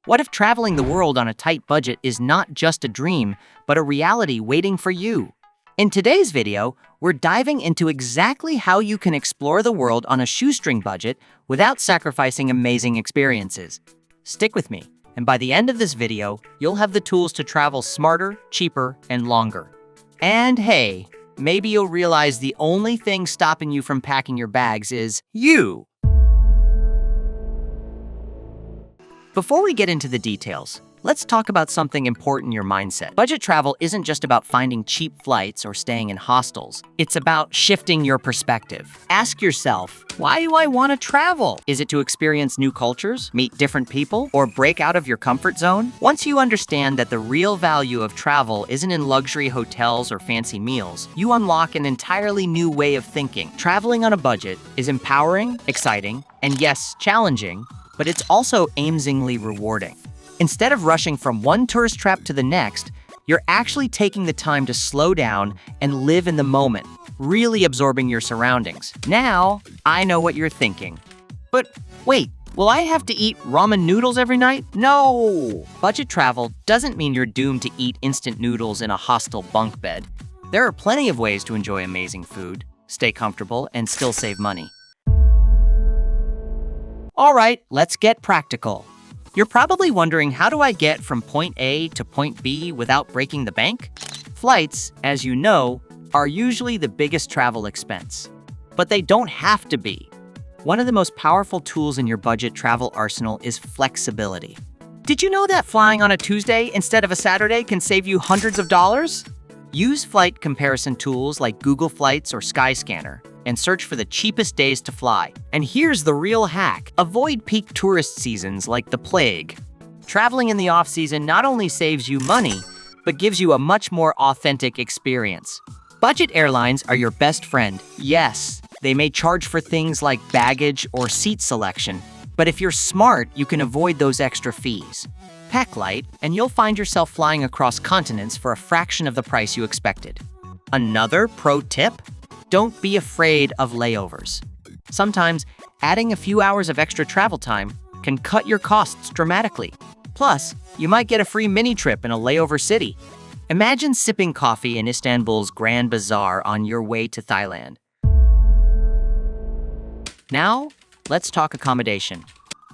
What if traveling the world on a tight budget is not just a dream, but a reality waiting for you? In today's video, we're diving into exactly how you can explore the world on a shoestring budget without sacrificing amazing experiences. Stick with me, and by the end of this video, you'll have the tools to travel smarter, cheaper, and longer. And hey, maybe you'll realize the only thing stopping you from packing your bags is you. Before we get into the details, let's talk about something important in your mindset. Budget travel isn't just about finding cheap flights or staying in hostels. It's about shifting your perspective. Ask yourself, why do I want to travel? Is it to experience new cultures, meet different people, or break out of your comfort zone? Once you understand that the real value of travel isn't in luxury hotels or fancy meals, you unlock an entirely new way of thinking. Traveling on a budget is empowering, exciting, and yes, challenging, but it's also amazingly rewarding. Instead of rushing from one tourist trap to the next, you're actually taking the time to slow down and live in the moment, really absorbing your surroundings. Now, I know what you're thinking. But wait, will I have to eat ramen noodles every night? No! Budget travel doesn't mean you're doomed to eat instant noodles in a hostel bunk bed. There are plenty of ways to enjoy amazing food, stay comfortable, and still save money. All right, let's get practical. You're probably wondering, how do I get from point A to point B without breaking the bank? Flights, as you know, are usually the biggest travel expense, but they don't have to be. One of the most powerful tools in your budget travel arsenal is flexibility. Did you know that flying on a Tuesday instead of a Saturday can save you hundreds of dollars? Use flight comparison tools like Google Flights or Skyscanner and search for the cheapest days to fly. And here's the real hack. Avoid peak tourist seasons like the plague. Traveling in the off-season not only saves you money, but gives you a much more authentic experience. Budget airlines are your best friend. Yes, they may charge for things like baggage or seat selection, but if you're smart, you can avoid those extra fees. Pack light, and you'll find yourself flying across continents for a fraction of the price you expected. Another pro tip? Don't be afraid of layovers. Sometimes, adding a few hours of extra travel time can cut your costs dramatically. Plus, you might get a free mini trip in a layover city. Imagine sipping coffee in Istanbul's Grand Bazaar on your way to Thailand. Now, let's talk accommodation.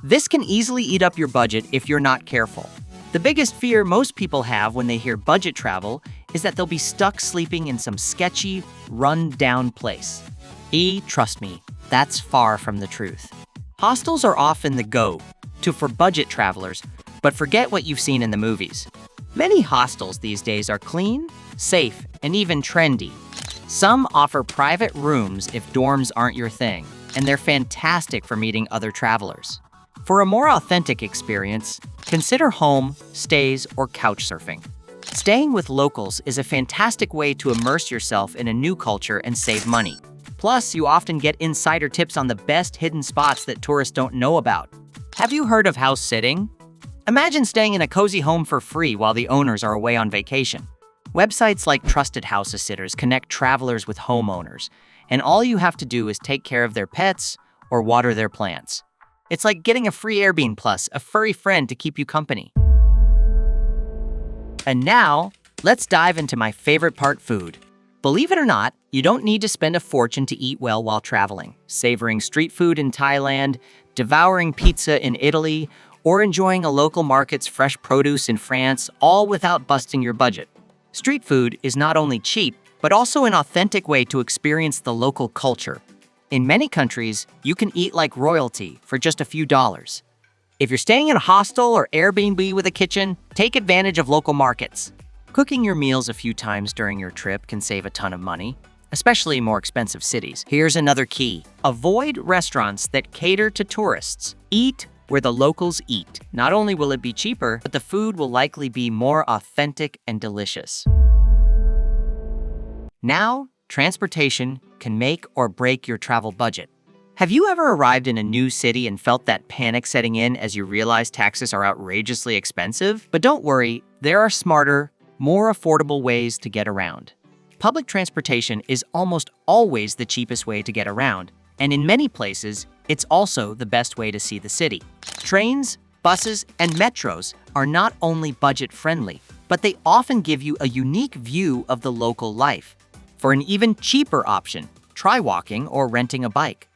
This can easily eat up your budget if you're not careful. The biggest fear most people have when they hear budget travel is that they'll be stuck sleeping in some sketchy, run-down place. Trust me, that's far from the truth. Hostels are often the go-to for budget travelers, but forget what you've seen in the movies. Many hostels these days are clean, safe, and even trendy. Some offer private rooms if dorms aren't your thing, and they're fantastic for meeting other travelers. For a more authentic experience, consider home, stays, or couch surfing. Staying with locals is a fantastic way to immerse yourself in a new culture and save money. Plus, you often get insider tips on the best hidden spots that tourists don't know about. Have you heard of house sitting? Imagine staying in a cozy home for free while the owners are away on vacation. Websites like Trusted House Sitters connect travelers with homeowners, and all you have to do is take care of their pets or water their plants. It's like getting a free Airbnb plus a furry friend to keep you company. And now, let's dive into my favorite part, food. Believe it or not, you don't need to spend a fortune to eat well while traveling. Savoring street food in Thailand, devouring pizza in Italy, or enjoying a local market's fresh produce in France, all without busting your budget. Street food is not only cheap, but also an authentic way to experience the local culture. In many countries, you can eat like royalty for just a few dollars. If you're staying in a hostel or Airbnb with a kitchen, take advantage of local markets. Cooking your meals a few times during your trip can save a ton of money, especially in more expensive cities. Here's another key. Avoid restaurants that cater to tourists. Eat where the locals eat. Not only will it be cheaper, but the food will likely be more authentic and delicious. Now, transportation can make or break your travel budget. Have you ever arrived in a new city and felt that panic setting in as you realize taxes are outrageously expensive? But don't worry, there are smarter, more affordable ways to get around. Public transportation is almost always the cheapest way to get around, and in many places, it's also the best way to see the city. Trains, Buses and metros are not only budget-friendly, but they often give you a unique view of the local life. For an even cheaper option, try walking or renting a bike.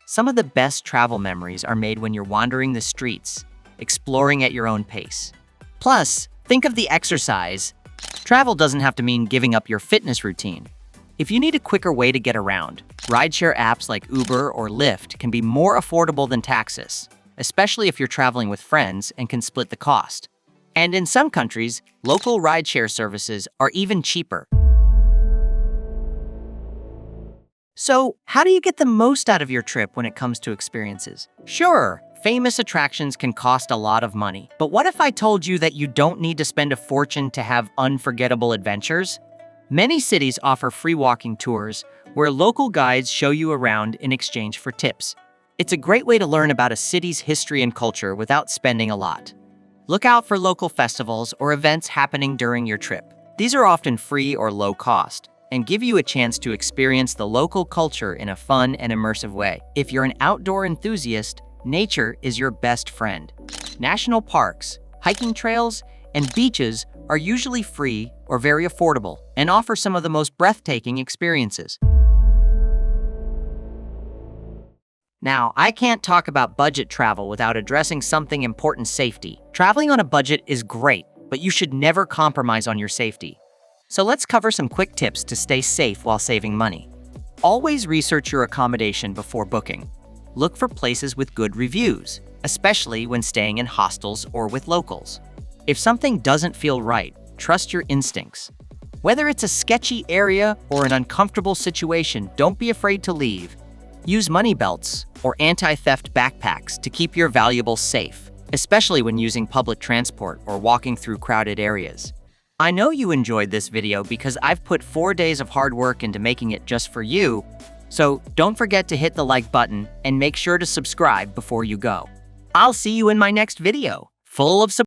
Some of the best travel memories are made when you're wandering the streets, exploring at your own pace. Plus, think of the exercise. Travel doesn't have to mean giving up your fitness routine. If you need a quicker way to get around, rideshare apps like Uber or Lyft can be more affordable than taxis, especially if you're traveling with friends and can split the cost. And in some countries, local rideshare services are even cheaper. So, how do you get the most out of your trip when it comes to experiences? Sure, famous attractions can cost a lot of money, but what if I told you that you don't need to spend a fortune to have unforgettable adventures? Many cities offer free walking tours where local guides show you around in exchange for tips. It's a great way to learn about a city's history and culture without spending a lot. Look out for local festivals or events happening during your trip. These are often free or low cost and give you a chance to experience the local culture in a fun and immersive way. If you're an outdoor enthusiast, nature is your best friend. National parks, hiking trails, and beaches are usually free or very affordable and offer some of the most breathtaking experiences. Now, I can't talk about budget travel without addressing something important: safety. Traveling on a budget is great, but you should never compromise on your safety. So let's cover some quick tips to stay safe while saving money. Always research your accommodation before booking. Look for places with good reviews, especially when staying in hostels or with locals. If something doesn't feel right, trust your instincts. Whether it's a sketchy area or an uncomfortable situation, don't be afraid to leave. Use money belts or anti-theft backpacks to keep your valuables safe, especially when using public transport or walking through crowded areas. I know you enjoyed this video because I've put 4 days of hard work into making it just for you, so don't forget to hit the like button and make sure to subscribe before you go. I'll see you in my next video, full of